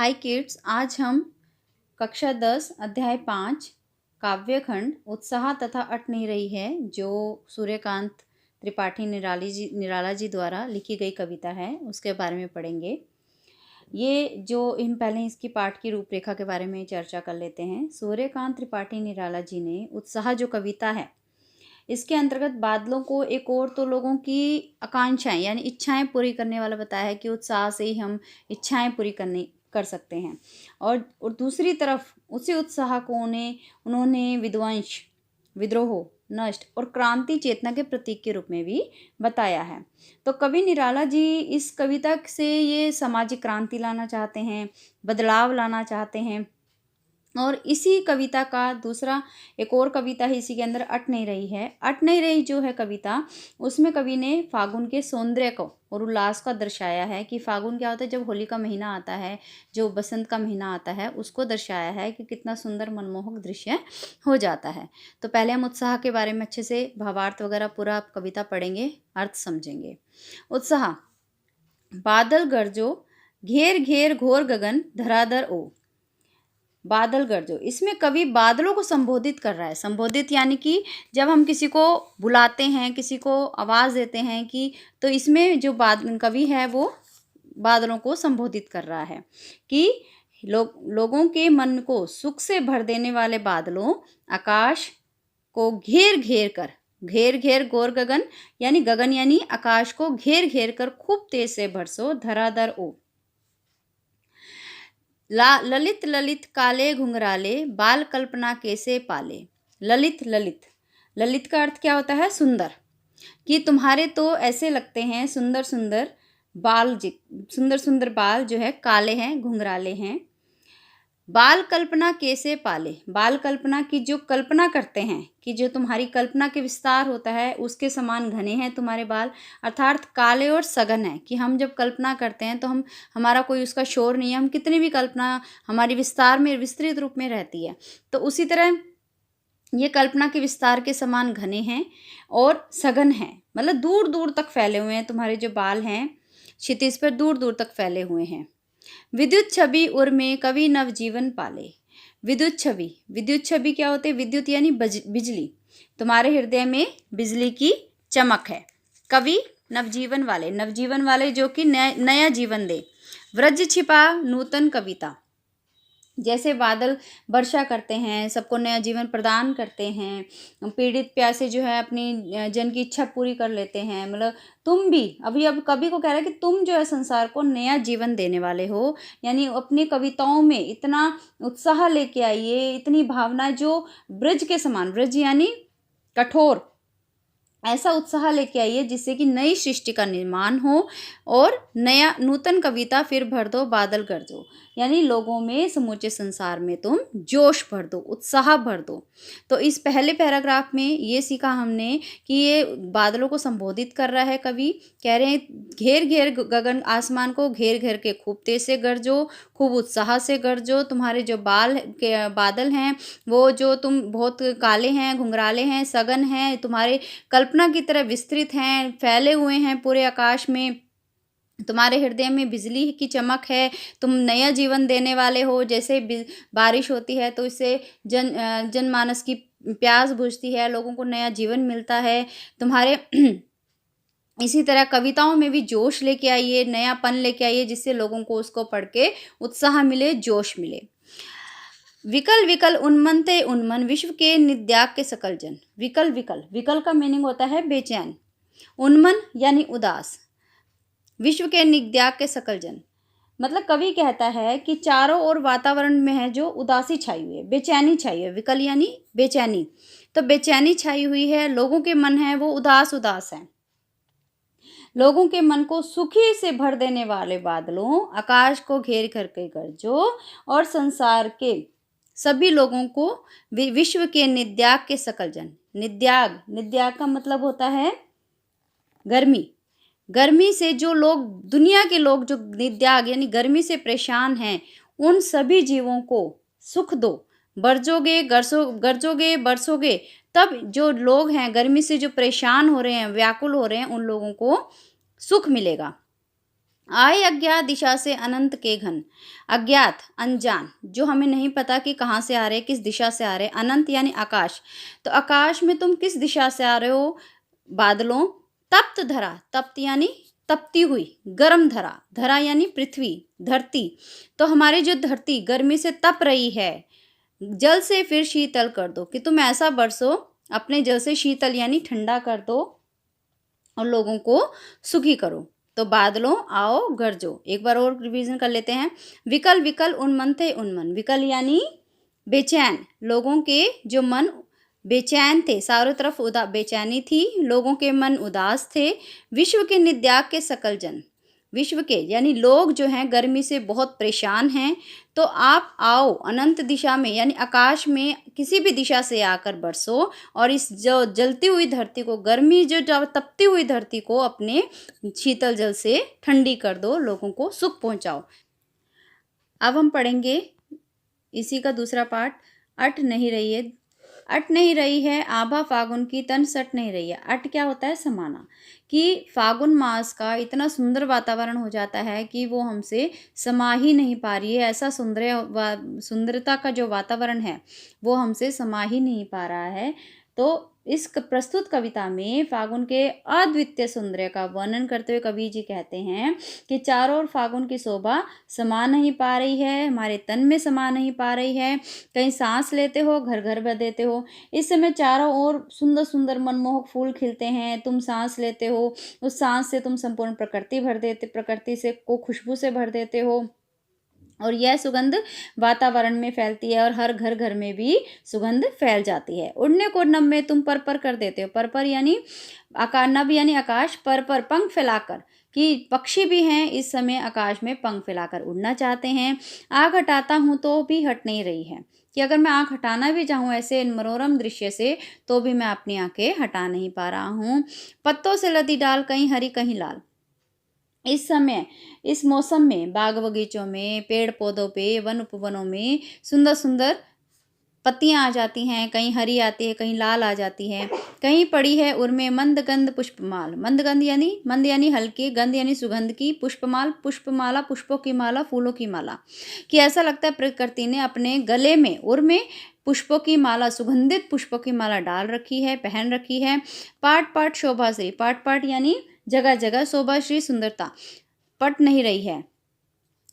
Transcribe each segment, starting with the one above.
हाय kids, आज हम कक्षा 10 अध्याय 5 काव्यखंड उत्साह तथा अट नहीं रही है जो सूर्यकांत त्रिपाठी निराला जी द्वारा लिखी गई कविता है उसके बारे में पढ़ेंगे। ये जो हम पहले इसकी पाठ की रूपरेखा के बारे में चर्चा कर लेते हैं। सूर्यकांत त्रिपाठी निराला जी ने उत्साह जो कविता है इसके अंतर्गत बादलों को एक और तो लोगों की आकांक्षाएं यानी इच्छाएं पूरी करने वाला बताया है कि उत्साह से ही हम इच्छाएं पूरी कर सकते हैं। और दूसरी तरफ उसी उत्साह को उन्होंने विध्वंस, विद्रोह, नष्ट और क्रांति चेतना के प्रतीक के रूप में भी बताया है। तो कवि निराला जी इस कविता से ये सामाजिक क्रांति लाना चाहते हैं, बदलाव लाना चाहते हैं। और इसी कविता का दूसरा एक और कविता है इसी के अंदर अट नहीं रही है। अट नहीं रही जो है कविता, उसमें कवि ने फागुन के सौंदर्य को और उल्लास का दर्शाया है कि फागुन क्या होता है, जब होली का महीना आता है, जो बसंत का महीना आता है, उसको दर्शाया है कि कितना सुंदर मनमोहक दृश्य हो जाता है। तो पहले हम उत्साह के बारे में अच्छे से भावार्थ वगैरह पूरा कविता पढ़ेंगे, अर्थ समझेंगे। उत्साह। बादल गरजो, घेर घेर घोर गगन धराधर ओ। बादल गरजो, इसमें कवि बादलों को संबोधित कर रहा है। संबोधित यानी कि जब हम किसी को बुलाते हैं, किसी को आवाज़ देते हैं कि, तो इसमें जो कवि है वो बादलों को संबोधित कर रहा है कि लोगों के मन को सुख से भर देने वाले बादलों, आकाश को घेर घेर घोर गगन यानी आकाश को घेर घेर कर खूब तेज से बरसो धराधर ओ। ललित ललित काले घुंघराले बाल कल्पना कैसे पाले। ललित ललित, ललित का अर्थ क्या होता है? सुंदर। कि तुम्हारे तो ऐसे लगते हैं सुंदर सुंदर बाल, सुंदर सुंदर बाल जो है काले हैं, घुंघराले हैं। बाल कल्पना कैसे पाले, बाल कल्पना की जो कल्पना करते हैं कि जो तुम्हारी कल्पना के विस्तार होता है उसके समान घने हैं तुम्हारे बाल, अर्थात काले और सघन है। कि हम जब कल्पना करते हैं तो हमारा कोई उसका शोर नहीं है, हम कितनी भी कल्पना हमारी विस्तार में विस्तृत रूप में रहती है। तो उसी तरह ये कल्पना के विस्तार के समान घने हैं और सघन हैं, मतलब दूर दूर तक फैले हुए हैं। तुम्हारे जो बाल हैं क्षितिज पर दूर दूर तक फैले हुए हैं। विद्युत छवि उर में कवि नवजीवन पाले। विद्युत छवि, विद्युत छवि क्या होते हैं? विद्युत यानी बिजली। तुम्हारे हृदय में बिजली की चमक है। कवि नवजीवन वाले जो कि नया जीवन दे। व्रज छिपा नूतन कविता, जैसे बादल वर्षा करते हैं, सबको नया जीवन प्रदान करते हैं। पीड़ित प्यासे जो है अपनी जन की इच्छा पूरी कर लेते हैं। मतलब तुम भी अब कवि को कह रहा है कि तुम जो है संसार को नया जीवन देने वाले हो, यानी अपनी कविताओं में इतना उत्साह लेके आइए, इतनी भावना जो ब्रज के समान, ब्रज यानी कठोर, ऐसा उत्साह लेके आइए जिससे कि नई सृष्टि का निर्माण हो और नया नूतन कविता फिर भर दो बादल गरजो, यानी लोगों में, समूचे संसार में तुम जोश भर दो, उत्साह भर दो। तो इस पहले पैराग्राफ में ये सीखा हमने कि ये बादलों को संबोधित कर रहा है कवि। कह रहे हैं घेर घेर गगन, आसमान को घेर घेर के खूब तेज से गरजो, खूब उत्साह से गरजो। तुम्हारे जो बादल हैं वो जो तुम बहुत काले हैं, घुंघराले हैं, सघन हैं, तुम्हारे कल्पना की तरह विस्तृत हैं, फैले हुए हैं पूरे आकाश में। तुम्हारे हृदय में बिजली की चमक है, तुम नया जीवन देने वाले हो। जैसे बारिश होती है तो इससे जनमानस की प्यास बुझती है, लोगों को नया जीवन मिलता है। तुम्हारे इसी तरह कविताओं में भी जोश लेके आइए, नयापन लेके आइए, जिससे लोगों को उसको पढ़ के उत्साह मिले, जोश मिले। विकल विकल उन्मन ते उन्मन विश्व के नित्याग के सकल जन। विकल विकल, विकल का मीनिंग होता है बेचैन, उन्मन यानी उदास, विश्व के नित्याग के सकल जन, मतलब कवि कहता है कि चारों ओर वातावरण में है जो उदासी छाई हुई है, बेचैनी छाई हुई है। विकल यानी बेचैनी, तो बेचैनी छाई हुई है, लोगों के मन है वो उदास उदास है। लोगों के मन को सुखी से भर देने वाले बादलों, आकाश को घेर करके गरजो और संसार के सभी लोगों को, विश्व के नित्याग के सकल जन। नित्याग, नित्याग का मतलब होता है गर्मी। गर्मी से जो लोग, दुनिया के लोग जो नित्याग यानी गर्मी से परेशान हैं, उन सभी जीवों को सुख दो। गरजोगे बरसोगे, तब जो लोग हैं गर्मी से जो परेशान हो रहे हैं, व्याकुल हो रहे हैं, उन लोगों को सुख मिलेगा। आए अज्ञात दिशा से अनंत के घन। अज्ञात अनजान, जो हमें नहीं पता कि कहाँ से आ रहे, किस दिशा से आ रहे। अनंत यानी आकाश, तो आकाश में तुम किस दिशा से आ रहे हो? बादलों। तप्त धरा, तप्त यानी तपती हुई, गर्म धरा, धरा यानी पृथ्वी, धरती। तो हमारी जो धरती गर्मी से तप रही है, जल से फिर शीतल कर दो, कि तुम ऐसा बरसो, अपने जल से शीतल यानी ठंडा कर दो और लोगों को सुखी करो। तो बादलों आओ गरजो। एक बार और रिवीजन कर लेते हैं। विकल विकल उन्मन थे उन्मन, विकल यानी बेचैन, लोगों के जो मन बेचैन थे, चारों तरफ बेचैनी थी, लोगों के मन उदास थे। विश्व के नित्याग के सकल जन, विश्व के यानी लोग जो हैं गर्मी से बहुत परेशान हैं, तो आप आओ अनंत दिशा में यानी आकाश में किसी भी दिशा से आकर बरसो और इस जो जलती हुई धरती को, गर्मी जो तपती हुई धरती को अपने शीतल जल से ठंडी कर दो, लोगों को सुख पहुंचाओ। अब हम पढ़ेंगे इसी का दूसरा पार्ट। अट नहीं रही है, अट नहीं रही है आभा फागुन की तन सट नहीं रही है। अट क्या होता है? समाना, कि फागुन मास का इतना सुंदर वातावरण हो जाता है कि वो हमसे समा ही नहीं पा रही है। ऐसा सुंदरता का जो वातावरण है वो हमसे समा ही नहीं पा रहा है। तो इस प्रस्तुत कविता में फागुन के अद्वितीय सौंदर्य का वर्णन करते हुए कवि जी कहते हैं कि चारों ओर फागुन की शोभा समा नहीं पा रही है, हमारे तन में समा नहीं पा रही है। कहीं सांस लेते हो, घर घर भर देते हो। इस समय चारों ओर सुंदर सुंदर मनमोहक फूल खिलते हैं, तुम सांस लेते हो, उस सांस से तुम संपूर्ण प्रकृति से को खुशबू से भर देते हो और यह सुगंध वातावरण में फैलती है और हर घर घर में भी सुगंध फैल जाती है। उड़ने को नभ में तुम पर पर कर देते हो। पर पर यानी आकार, नभ यानी आकाश, पर पर पंख फैलाकर, कि पक्षी भी हैं इस समय आकाश में पंख फैलाकर उड़ना चाहते हैं। आँख हटाता हूँ तो भी हट नहीं रही है, कि अगर मैं आँख हटाना भी चाहूँ ऐसे मनोरम दृश्य से तो भी मैं अपनी आँखें हटा नहीं पा रहा हूँ। पत्तों से लदी डाल कहीं हरी कहीं लाल, इस समय इस मौसम में बाग बगीचों में, पेड़ पौधों पे, वन उपवनों में सुंदर सुंदर पत्तियां आ जाती हैं, कहीं हरी आती है, कहीं लाल आ जाती है। कहीं पड़ी है उर्मे मंद गंध पुष्पमाल, मंद गंध यानी मंद यानी हल्की, गंध यानी सुगंध की, पुष्पमाल पुष्पमाला, पुष्पों की माला, फूलों की माला, कि ऐसा लगता है प्रकृति ने अपने गले में उर्मे पुष्पों की माला, सुगंधित पुष्पों की माला डाल रखी है, पहन रखी है। पाट पाट शोभा श्री, पाट पाट यानी जगह जगह, शोभा श्री सुंदरता, पट नहीं रही है,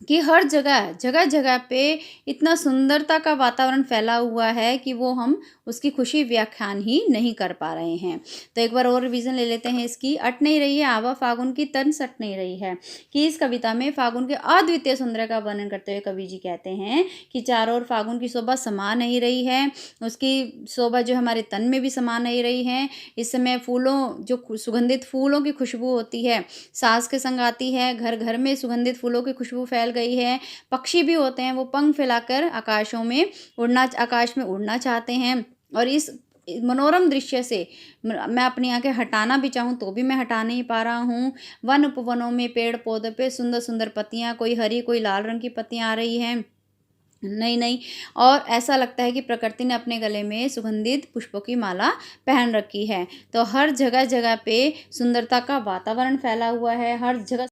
कि हर जगह जगह जगह पे इतना सुंदरता का वातावरण फैला हुआ है कि वो हम उसकी खुशी व्याख्यान ही नहीं कर पा रहे हैं। तो एक बार और रिवीजन ले लेते हैं इसकी। अट नहीं रही है आवा फागुन की तन सट नहीं रही है, कि इस कविता में फागुन के अद्वितीय सौंदर्य का वर्णन करते हुए कवि जी कहते हैं कि चारों ओर फागुन की शोभा समा नहीं रही है, उसकी शोभा जो हमारे तन में भी समा नहीं रही है। इस समय फूलों, जो सुगंधित फूलों की खुशबू होती है सांस के संग आती है, घर घर में सुगंधित फूलों की खुशबू फैल गई है। पक्षी भी होते हैं, वो पंख फैलाकर आकाश में उड़ना चाहते हैं और इस मनोरम दृश्य से मैं अपनी आंखें हटाना भी चाहूँ तो भी मैं हटा नहीं पा रहा हूँ। वन उपवनों में पेड़ पौधों पे सुंदर सुंदर पत्तियाँ, कोई हरी कोई लाल रंग की पत्तियाँ आ रही हैं, नहीं नहीं, और ऐसा लगता है कि प्रकृति ने अपने गले में सुगंधित पुष्पों की माला पहन रखी है। तो हर जगह जगह पे सुंदरता का वातावरण फैला हुआ है, हर जगह